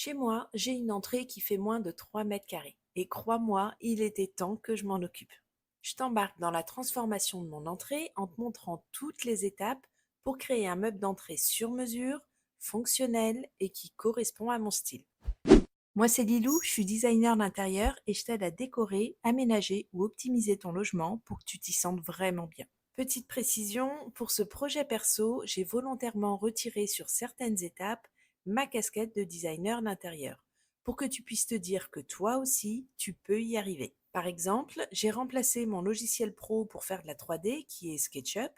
Chez moi, j'ai une entrée qui fait moins de 3 mètres carrés. Et crois-moi, il était temps que je m'en occupe. Je t'embarque dans la transformation de mon entrée en te montrant toutes les étapes pour créer un meuble d'entrée sur mesure, fonctionnel et qui correspond à mon style. Moi, c'est Lilou, je suis designer d'intérieur et je t'aide à décorer, aménager ou optimiser ton logement pour que tu t'y sentes vraiment bien. Petite précision, pour ce projet perso, j'ai volontairement retiré sur certaines étapes ma casquette de designer d'intérieur pour que tu puisses te dire que toi aussi, tu peux y arriver. Par exemple, j'ai remplacé mon logiciel pro pour faire de la 3D, qui est SketchUp,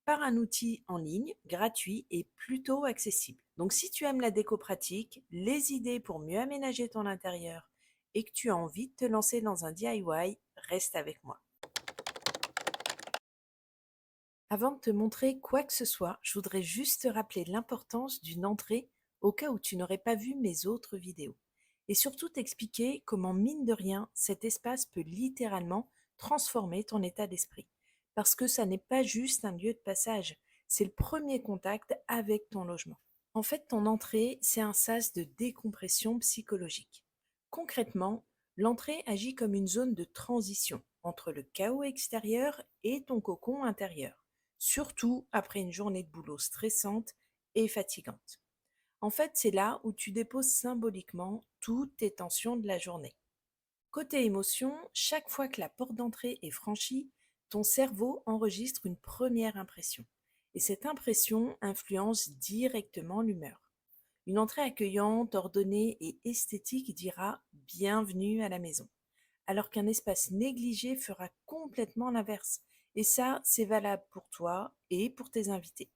par un outil en ligne, gratuit et plutôt accessible. Donc si tu aimes la déco pratique, les idées pour mieux aménager ton intérieur et que tu as envie de te lancer dans un DIY, reste avec moi. Avant de te montrer quoi que ce soit, je voudrais juste te rappeler l'importance d'une entrée au cas où tu n'aurais pas vu mes autres vidéos. Et surtout t'expliquer comment, mine de rien, cet espace peut littéralement transformer ton état d'esprit. Parce que ça n'est pas juste un lieu de passage, c'est le premier contact avec ton logement. En fait, ton entrée, c'est un sas de décompression psychologique. Concrètement, l'entrée agit comme une zone de transition entre le chaos extérieur et ton cocon intérieur, surtout après une journée de boulot stressante et fatigante. En fait, c'est là où tu déposes symboliquement toutes tes tensions de la journée. Côté émotion, chaque fois que la porte d'entrée est franchie, ton cerveau enregistre une première impression. Et cette impression influence directement l'humeur. Une entrée accueillante, ordonnée et esthétique dira bienvenue à la maison, alors qu'un espace négligé fera complètement l'inverse. Et ça, c'est valable pour toi et pour tes invités.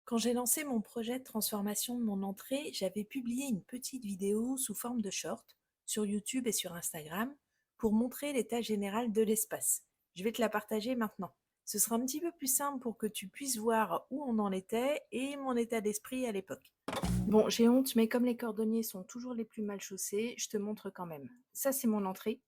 Quand j'ai lancé mon projet de transformation de mon entrée, j'avais publié une petite vidéo sous forme de short sur YouTube et sur Instagram pour montrer l'état général de l'espace. Je vais te la partager maintenant. Ce sera un petit peu plus simple pour que tu puisses voir où on en était et mon état d'esprit à l'époque. Bon, j'ai honte, mais comme les cordonniers sont toujours les plus mal chaussés, je te montre quand même. Ça, c'est mon entrée,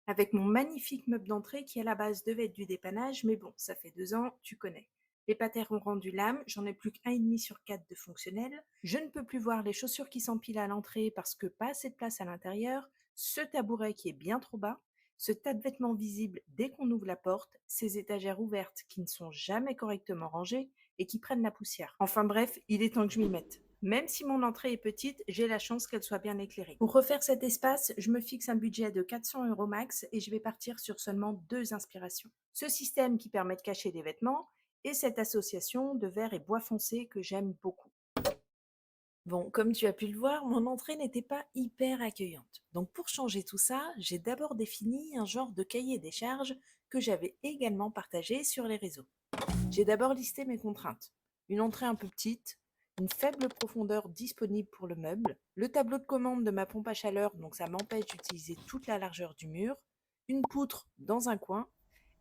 avec mon magnifique meuble d'entrée qui à la base devait être du dépannage, mais bon, ça fait 2 ans, tu connais. Les patères ont rendu l'âme, j'en ai plus qu'un et demi sur 4 de fonctionnel. Je ne peux plus voir les chaussures qui s'empilent à l'entrée parce que pas assez de place à l'intérieur, ce tabouret qui est bien trop bas, ce tas de vêtements visibles dès qu'on ouvre la porte, ces étagères ouvertes qui ne sont jamais correctement rangées et qui prennent la poussière. Enfin bref, il est temps que je m'y mette. Même si mon entrée est petite, j'ai la chance qu'elle soit bien éclairée. Pour refaire cet espace, je me fixe un budget de 400 € max et je vais partir sur seulement 2 inspirations. Ce système qui permet de cacher des vêtements et cette association de verre et bois foncé que j'aime beaucoup. Bon, comme tu as pu le voir, mon entrée n'était pas hyper accueillante. Donc pour changer tout ça, j'ai d'abord défini un genre de cahier des charges que j'avais également partagé sur les réseaux. J'ai d'abord listé mes contraintes. Une entrée un peu petite, une faible profondeur disponible pour le meuble, le tableau de commande de ma pompe à chaleur, donc ça m'empêche d'utiliser toute la largeur du mur, une poutre dans un coin,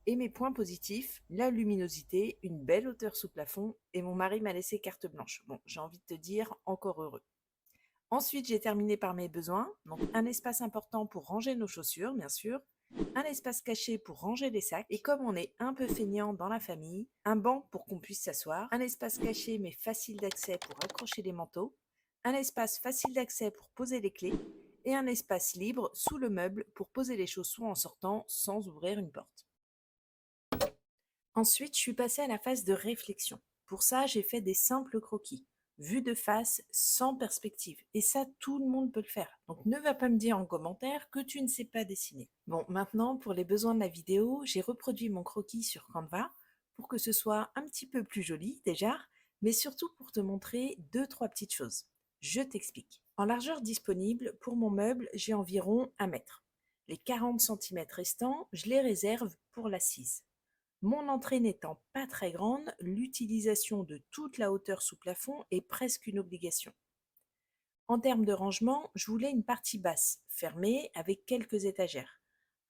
et mes points positifs, la luminosité, une belle hauteur sous plafond, et mon mari m'a laissé carte blanche. Bon, j'ai envie de te dire, encore heureux. Ensuite, j'ai terminé par mes besoins, donc un espace important pour ranger nos chaussures, bien sûr, un espace caché pour ranger les sacs, et comme on est un peu feignant dans la famille, un banc pour qu'on puisse s'asseoir, un espace caché mais facile d'accès pour accrocher les manteaux, un espace facile d'accès pour poser les clés, et un espace libre sous le meuble pour poser les chaussons en sortant sans ouvrir une porte. Ensuite, je suis passée à la phase de réflexion. Pour ça, j'ai fait des simples croquis, vus de face, sans perspective. Et ça, tout le monde peut le faire. Donc ne va pas me dire en commentaire que tu ne sais pas dessiner. Bon, maintenant, pour les besoins de la vidéo, j'ai reproduit mon croquis sur Canva pour que ce soit un petit peu plus joli déjà, mais surtout pour te montrer deux, trois petites choses. Je t'explique. En largeur disponible, pour mon meuble, j'ai environ 1 mètre. Les 40 centimètres restants, je les réserve pour l'assise. Mon entrée n'étant pas très grande, l'utilisation de toute la hauteur sous plafond est presque une obligation. En termes de rangement, je voulais une partie basse, fermée, avec quelques étagères.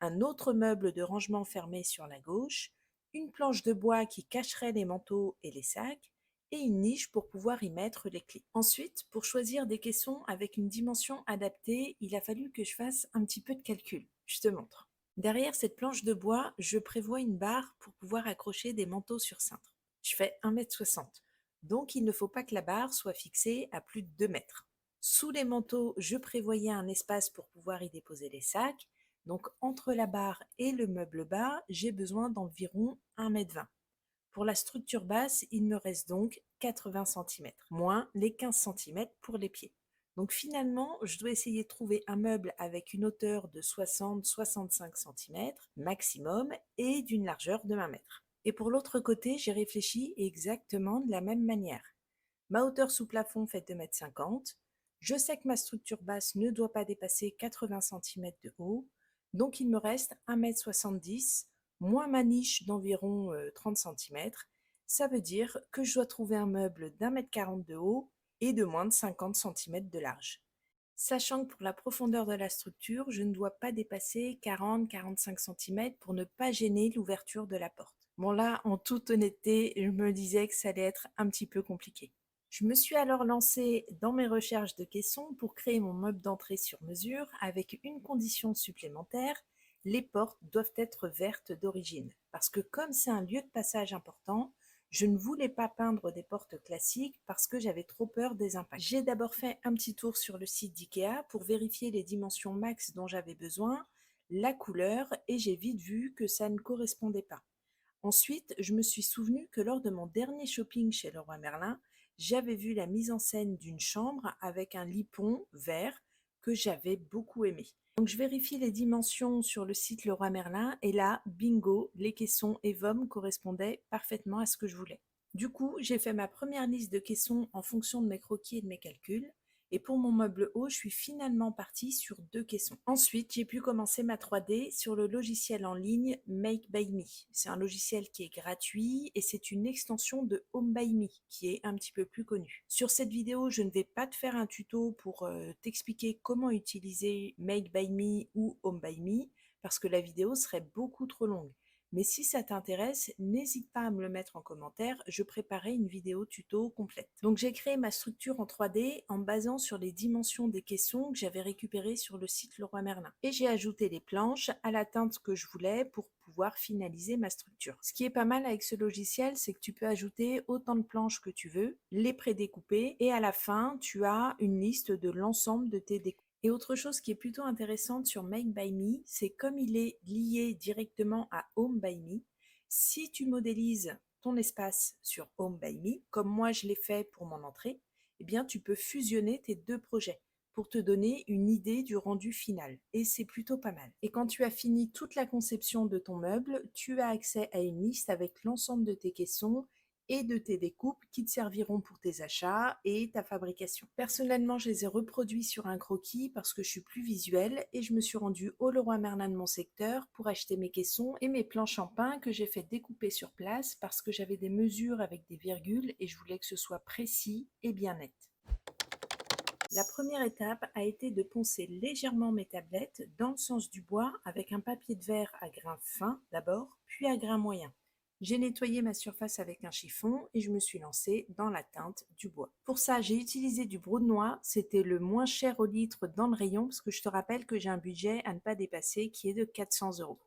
Un autre meuble de rangement fermé sur la gauche, une planche de bois qui cacherait les manteaux et les sacs, et une niche pour pouvoir y mettre les clés. Ensuite, pour choisir des caissons avec une dimension adaptée, il a fallu que je fasse un petit peu de calcul. Je te montre. Derrière cette planche de bois, je prévois une barre pour pouvoir accrocher des manteaux sur cintre. Je fais 1,60 m. Donc il ne faut pas que la barre soit fixée à plus de 2 mètres. Sous les manteaux, je prévoyais un espace pour pouvoir y déposer les sacs. Donc entre la barre et le meuble bas, j'ai besoin d'environ 1,20 m. Pour la structure basse, il me reste donc 80 cm, moins les 15 cm pour les pieds. Donc finalement, je dois essayer de trouver un meuble avec une hauteur de 60-65 cm maximum et d'une largeur de 1 mètre. Et pour l'autre côté, j'ai réfléchi exactement de la même manière. Ma hauteur sous plafond fait 2,50 m. Je sais que ma structure basse ne doit pas dépasser 80 cm de haut, donc il me reste 1,70 m moins ma niche d'environ 30 cm. Ça veut dire que je dois trouver un meuble d'1,40 m de haut et de moins de 50 cm de large. Sachant que pour la profondeur de la structure, je ne dois pas dépasser 40-45 cm pour ne pas gêner l'ouverture de la porte. Bon là, en toute honnêteté, je me disais que ça allait être un petit peu compliqué. Je me suis alors lancée dans mes recherches de caissons pour créer mon meuble d'entrée sur mesure avec une condition supplémentaire: les portes doivent être vertes d'origine. Parce que comme c'est un lieu de passage important, je ne voulais pas peindre des portes classiques parce que j'avais trop peur des impacts. J'ai d'abord fait un petit tour sur le site d'IKEA pour vérifier les dimensions max dont j'avais besoin, la couleur, et j'ai vite vu que ça ne correspondait pas. Ensuite, je me suis souvenu que lors de mon dernier shopping chez Leroy Merlin, j'avais vu la mise en scène d'une chambre avec un lipon vert que j'avais beaucoup aimé. Donc je vérifie les dimensions sur le site Leroy Merlin et là, bingo, les caissons Evom correspondaient parfaitement à ce que je voulais. Du coup, j'ai fait ma première liste de caissons en fonction de mes croquis et de mes calculs. Et pour mon meuble haut, je suis finalement partie sur 2 caissons. Ensuite, j'ai pu commencer ma 3D sur le logiciel en ligne Make by Me. C'est un logiciel qui est gratuit et c'est une extension de Home by Me qui est un petit peu plus connue. Sur cette vidéo, je ne vais pas te faire un tuto pour t'expliquer comment utiliser Make by Me ou Home by Me parce que la vidéo serait beaucoup trop longue. Mais si ça t'intéresse, n'hésite pas à me le mettre en commentaire, je préparerai une vidéo tuto complète. Donc j'ai créé ma structure en 3D en me basant sur les dimensions des caissons que j'avais récupérées sur le site Leroy Merlin. Et j'ai ajouté les planches à la teinte que je voulais pour pouvoir finaliser ma structure. Ce qui est pas mal avec ce logiciel, c'est que tu peux ajouter autant de planches que tu veux, les prédécouper, et à la fin, tu as une liste de l'ensemble de tes découpes. Et autre chose qui est plutôt intéressante sur Make by Me, c'est comme il est lié directement à Home by Me, si tu modélises ton espace sur Home by Me, comme moi je l'ai fait pour mon entrée, eh bien tu peux fusionner tes 2 projets pour te donner une idée du rendu final. Et c'est plutôt pas mal. Et quand tu as fini toute la conception de ton meuble, tu as accès à une liste avec l'ensemble de tes caissons et de tes découpes qui te serviront pour tes achats et ta fabrication. Personnellement, je les ai reproduits sur un croquis parce que je suis plus visuelle et je me suis rendue au Leroy Merlin de mon secteur pour acheter mes caissons et mes planches en pin que j'ai fait découper sur place parce que j'avais des mesures avec des virgules et je voulais que ce soit précis et bien net. La première étape a été de poncer légèrement mes tablettes dans le sens du bois avec un papier de verre à grains fins d'abord, puis à grains moyens. J'ai nettoyé ma surface avec un chiffon et je me suis lancée dans la teinte du bois. Pour ça, j'ai utilisé du brodenois, c'était le moins cher au litre dans le rayon parce que je te rappelle que j'ai un budget à ne pas dépasser qui est de 400 €.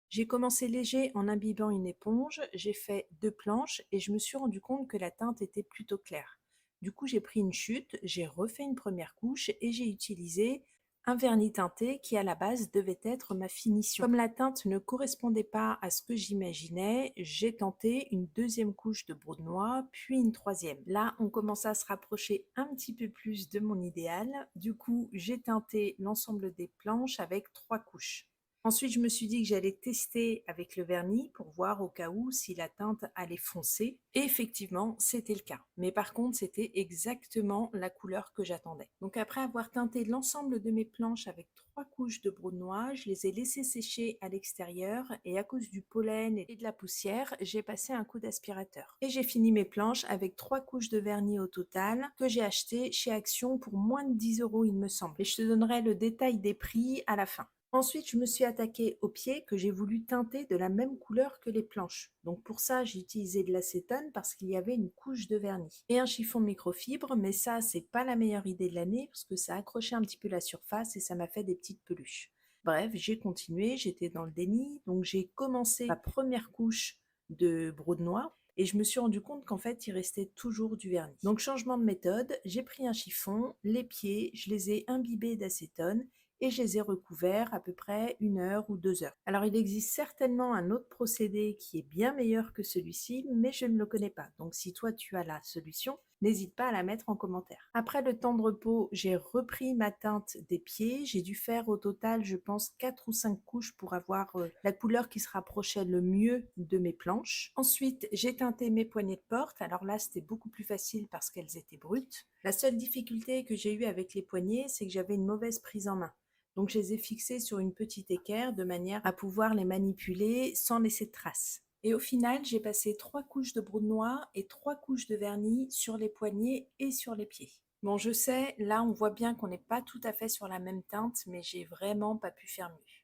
J'ai commencé léger en imbibant une éponge, j'ai fait 2 planches et je me suis rendu compte que la teinte était plutôt claire. Du coup, j'ai pris une chute, j'ai refait une première couche et j'ai utilisé un vernis teinté qui à la base devait être ma finition. Comme la teinte ne correspondait pas à ce que j'imaginais, j'ai tenté une deuxième couche de brodenois, puis une troisième. Là, on commence à se rapprocher un petit peu plus de mon idéal. Du coup, j'ai teinté l'ensemble des planches avec 3 couches. Ensuite, je me suis dit que j'allais tester avec le vernis pour voir au cas où si la teinte allait foncer. Et effectivement, c'était le cas. Mais par contre, c'était exactement la couleur que j'attendais. Donc après avoir teinté l'ensemble de mes planches avec 3 couches de brodenois, je les ai laissées sécher à l'extérieur et à cause du pollen et de la poussière, j'ai passé un coup d'aspirateur. Et j'ai fini mes planches avec 3 couches de vernis au total que j'ai acheté chez Action pour moins de 10 € il me semble. Et je te donnerai le détail des prix à la fin. Ensuite, je me suis attaquée aux pieds que j'ai voulu teinter de la même couleur que les planches. Donc pour ça, j'ai utilisé de l'acétone parce qu'il y avait une couche de vernis. Et un chiffon microfibre, mais ça, c'est pas la meilleure idée de l'année parce que ça accrochait un petit peu la surface et ça m'a fait des petites peluches. Bref, j'ai continué, j'étais dans le déni, donc j'ai commencé ma première couche de brodenois. Et je me suis rendu compte qu'en fait, il restait toujours du vernis. Donc changement de méthode, j'ai pris un chiffon, les pieds, je les ai imbibés d'acétone et je les ai recouverts à peu près 1 heure ou 2 heures. Alors il existe certainement un autre procédé qui est bien meilleur que celui-ci, mais je ne le connais pas. Donc si toi tu as la solution, n'hésite pas à la mettre en commentaire. Après le temps de repos, j'ai repris ma teinte des pieds. J'ai dû faire au total, je pense, 4 ou 5 couches pour avoir la couleur qui se rapprochait le mieux de mes planches. Ensuite, j'ai teinté mes poignées de porte. Alors là, c'était beaucoup plus facile parce qu'elles étaient brutes. La seule difficulté que j'ai eue avec les poignées, c'est que j'avais une mauvaise prise en main. Donc je les ai fixées sur une petite équerre de manière à pouvoir les manipuler sans laisser de traces. Et au final, j'ai passé 3 couches de brou noir et 3 couches de vernis sur les poignets et sur les pieds. Bon, je sais, là on voit bien qu'on n'est pas tout à fait sur la même teinte, mais j'ai vraiment pas pu faire mieux.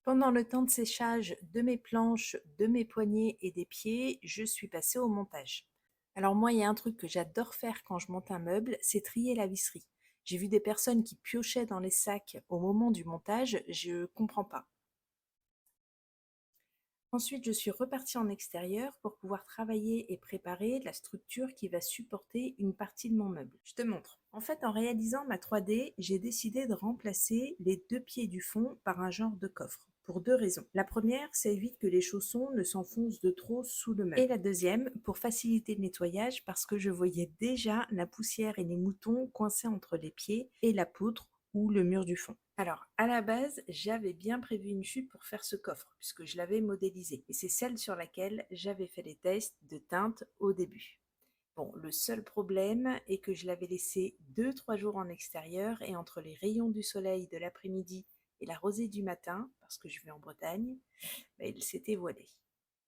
Pendant le temps de séchage de mes planches, de mes poignets et des pieds, je suis passée au montage. Alors moi, il y a un truc que j'adore faire quand je monte un meuble, c'est trier la visserie. J'ai vu des personnes qui piochaient dans les sacs au moment du montage, je comprends pas. Ensuite, je suis repartie en extérieur pour pouvoir travailler et préparer la structure qui va supporter une partie de mon meuble. Je te montre. En fait, en réalisant ma 3D, j'ai décidé de remplacer les 2 pieds du fond par un genre de coffre. Pour 2 raisons. La première, ça évite que les chaussons ne s'enfoncent de trop sous le meuble. Et la deuxième, pour faciliter le nettoyage parce que je voyais déjà la poussière et les moutons coincés entre les pieds et la poutre ou le mur du fond. Alors, à la base, j'avais bien prévu une chute pour faire ce coffre, puisque je l'avais modélisé. Et c'est celle sur laquelle j'avais fait les tests de teinte au début. Bon, le seul problème est que je l'avais laissé 2-3 jours en extérieur et entre les rayons du soleil de l'après-midi et la rosée du matin, parce que je vais en Bretagne, il s'était voilé.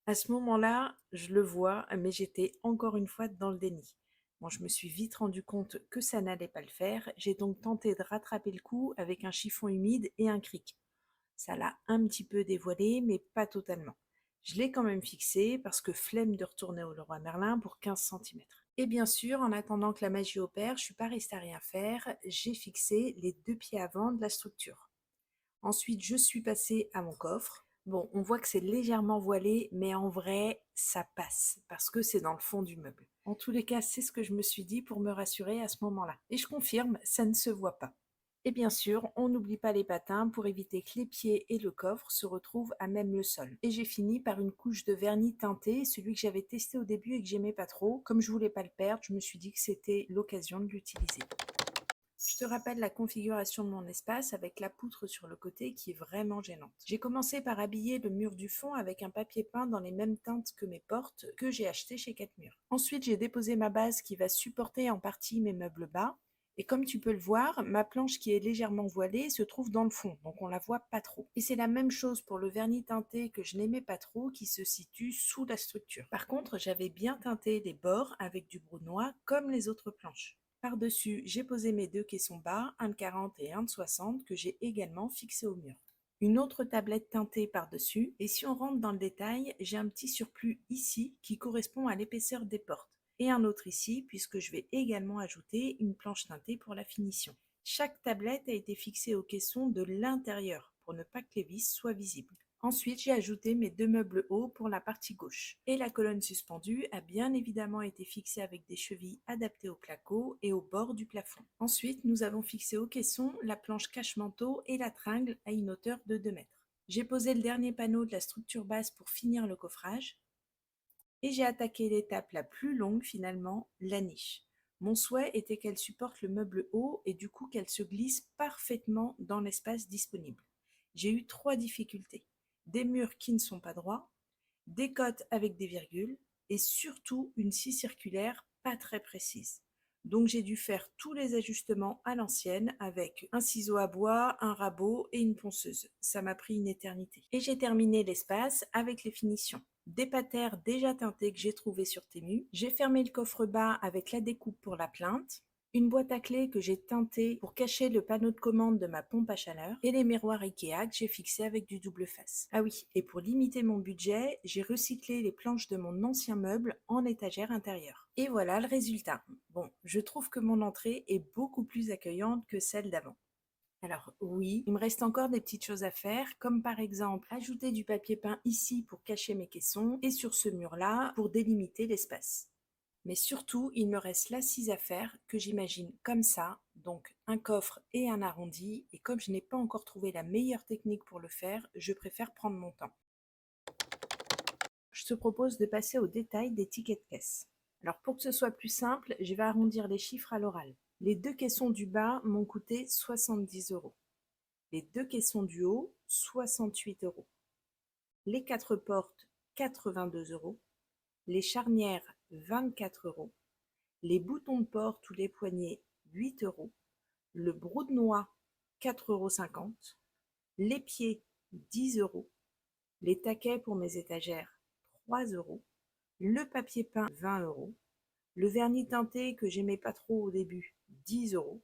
À ce moment-là, je le vois, mais j'étais encore une fois dans le déni. Bon, je me suis vite rendu compte que ça n'allait pas le faire. J'ai donc tenté de rattraper le coup avec un chiffon humide et un cric. Ça l'a un petit peu dévoilé, mais pas totalement. Je l'ai quand même fixé parce que flemme de retourner au Leroy Merlin pour 15 centimètres. Et bien sûr, en attendant que la magie opère, je suis pas restée à rien faire. J'ai fixé les 2 pieds avant de la structure. Ensuite, je suis passée à mon coffre. Bon, on voit que c'est légèrement voilé, mais en vrai, ça passe, parce que c'est dans le fond du meuble. En tous les cas, c'est ce que je me suis dit pour me rassurer à ce moment-là. Et je confirme, ça ne se voit pas. Et bien sûr, on n'oublie pas les patins pour éviter que les pieds et le coffre se retrouvent à même le sol. Et j'ai fini par une couche de vernis teinté, celui que j'avais testé au début et que j'aimais pas trop. Comme je voulais pas le perdre, je me suis dit que c'était l'occasion de l'utiliser. Je te rappelle la configuration de mon espace avec la poutre sur le côté qui est vraiment gênante. J'ai commencé par habiller le mur du fond avec un papier peint dans les mêmes teintes que mes portes que j'ai acheté chez 4 Murs. Ensuite, j'ai déposé ma base qui va supporter en partie mes meubles bas. Et comme tu peux le voir, ma planche qui est légèrement voilée se trouve dans le fond, donc on la voit pas trop. Et c'est la même chose pour le vernis teinté que je n'aimais pas trop qui se situe sous la structure. Par contre, j'avais bien teinté les bords avec du brunois comme les autres planches. Par-dessus, j'ai posé mes 2 caissons bas, un de 40 et un de 60, que j'ai également fixés au mur. Une autre tablette teintée par-dessus, et si on rentre dans le détail, j'ai un petit surplus ici qui correspond à l'épaisseur des portes, et un autre ici, puisque je vais également ajouter une planche teintée pour la finition. Chaque tablette a été fixée au caisson de l'intérieur, pour ne pas que les vis soient visibles. Ensuite, j'ai ajouté mes 2 meubles hauts pour la partie gauche. Et la colonne suspendue a bien évidemment été fixée avec des chevilles adaptées au placo et au bord du plafond. Ensuite, nous avons fixé au caisson la planche cache-manteau et la tringle à une hauteur de 2 mètres. J'ai posé le dernier panneau de la structure basse pour finir le coffrage. Et j'ai attaqué l'étape la plus longue finalement, la niche. Mon souhait était qu'elle supporte le meuble haut et du coup qu'elle se glisse parfaitement dans l'espace disponible. J'ai eu 3 difficultés. Des murs qui ne sont pas droits, des côtes avec des virgules et surtout une scie circulaire pas très précise. Donc j'ai dû faire tous les ajustements à l'ancienne avec un ciseau à bois, un rabot et une ponceuse. Ça m'a pris une éternité. Et j'ai terminé l'espace avec les finitions. Des patères déjà teintées que j'ai trouvées sur Temu. J'ai fermé le coffre bas avec la découpe pour la plainte. Une boîte à clés que j'ai teintée pour cacher le panneau de commande de ma pompe à chaleur et les miroirs Ikea que j'ai fixés avec du double face. Ah oui, et pour limiter mon budget, j'ai recyclé les planches de mon ancien meuble en étagère intérieure. Et voilà le résultat. Bon, je trouve que mon entrée est beaucoup plus accueillante que celle d'avant. Alors oui, il me reste encore des petites choses à faire, comme par exemple ajouter du papier peint ici pour cacher mes caissons et sur ce mur-là pour délimiter l'espace. Mais surtout, il me reste l'assise à faire que j'imagine comme ça, donc un coffre et un arrondi, et comme je n'ai pas encore trouvé la meilleure technique pour le faire, je préfère prendre mon temps. Je te propose de passer au détail des tickets de caisse. Alors pour que ce soit plus simple, je vais arrondir les chiffres à l'oral. Les deux caissons du bas m'ont coûté 70 euros. Les deux caissons du haut, 68 euros. Les quatre portes, 82 euros. Les charnières, 24 euros. Les boutons de porte ou les poignées, 8 euros. Le broudenois, 4,50 euros. Les pieds, 10 euros. Les taquets pour mes étagères, 3 euros. Le papier peint, 20 euros. Le vernis teinté que j'aimais pas trop au début, 10 euros.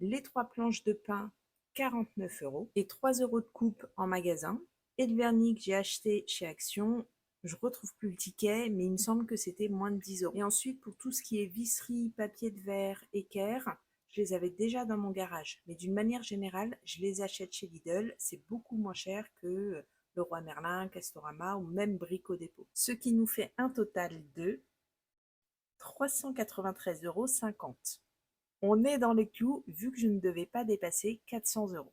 Les trois planches de pain, 49 euros. Et 3 euros de coupe en magasin. Et le vernis que j'ai acheté chez Action, je retrouve plus le ticket, mais il me semble que c'était moins de 10 euros. Et ensuite, pour tout ce qui est visserie, papier de verre, équerre, je les avais déjà dans mon garage. Mais d'une manière générale, je les achète chez Lidl. C'est beaucoup moins cher que Leroy Merlin, Castorama ou même Brico Dépôt. Ce qui nous fait un total de 393,50 €. On est dans les clous vu que je ne devais pas dépasser 400 euros.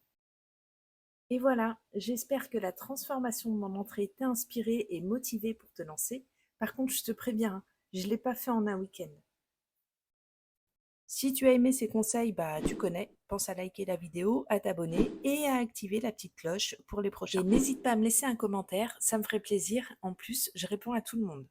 Et voilà, j'espère que la transformation de mon entrée t'a inspiré et motivé pour te lancer. Par contre, je te préviens, hein, je ne l'ai pas fait en un week-end. Si tu as aimé ces conseils, bah tu connais, pense à liker la vidéo, à t'abonner et à activer la petite cloche pour les prochains. Et n'hésite pas à me laisser un commentaire, ça me ferait plaisir. En plus, je réponds à tout le monde.